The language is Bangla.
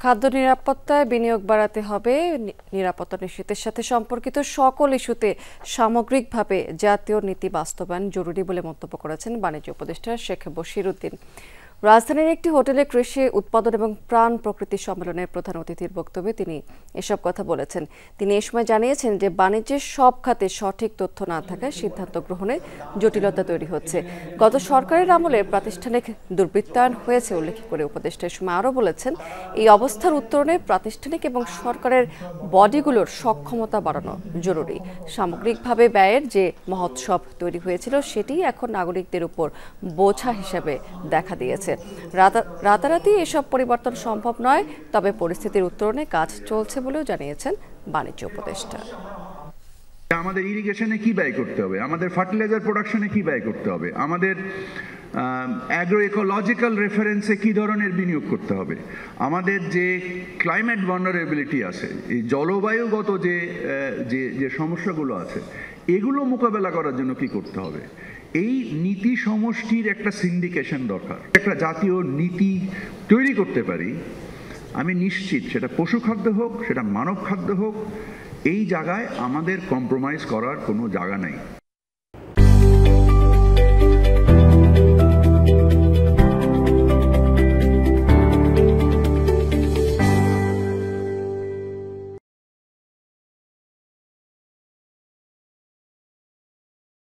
খাদ্য নিরাপত্তায় বিনিয়োগ বাড়াতে হবে। নিরাপত্তা নিশ্চিতের সাথে সম্পর্কিত সকল ইস্যুতে সামগ্রিকভাবে জাতীয় নীতি বাস্তবায়ন জরুরি বলে মন্তব্য করেছেন বাণিজ্য উপদেষ্টা শেখ বশির উদ্দিন। রাজধানীর একটি হোটেলে কৃষি উৎপাদন এবং প্রাণ প্রকৃতি সম্মেলনের প্রধান অতিথির বক্তব্যে তিনি এসব কথা বলেছেন। তিনি এ সময় জানিয়েছেন যে বাণিজ্যের সব খাতে সঠিক তথ্য না থাকায় সিদ্ধান্ত গ্রহণে জটিলতা তৈরি হচ্ছে। গত সরকারের আমলে প্রাতিষ্ঠানিক দুর্বৃত্তায়ন হয়েছে উল্লেখ করে উপদেষ্টা এ সময় আরও বলেছেন, এই অবস্থার উত্তরণে প্রাতিষ্ঠানিক এবং সরকারের বডিগুলোর সক্ষমতা বাড়ানো জরুরি। সামগ্রিকভাবে ব্যয়ের যে মহোৎসব তৈরি হয়েছিল সেটি এখন নাগরিকদের উপর বোঝা হিসেবে দেখা দিয়েছে। রাতারাতি এসব পরিবর্তন সম্ভব নয়, তবে পরিস্থিতির উত্তরণে কাজ চলছে বলেও জানিয়েছেন বাণিজ্য উপদেষ্টা। আমাদের ইরিগেশনে কি ব্যয় করতে হবে, আমাদের ফার্টিলাইজার প্রোডাকশনে কি ব্যয় করতে হবে, আমাদের অ্যাগ্রো ইকোলজিক্যাল রেফারেন্সে কি ধরনের বিনিয়োগ করতে হবে, আমাদের যে ক্লাইমেট ভালনারেবিলিটি আছে, এই জলবায়ুগত যে সমস্যাগুলো আছে, এগুলো মোকাবেলা করার জন্য কি করতে হবে। এই নীতি সমষ্টির একটা সিন্ডিকেশন দরকার। একটা জাতীয় নীতি তৈরি করতে পারি, আমি নিশ্চিত সেটা পশু খাদ্য হোক, সেটা মানব খাদ্য হোক, এই জায়গায় আমাদের কম্প্রোমাইজ করার কোনো জায়গা নাই।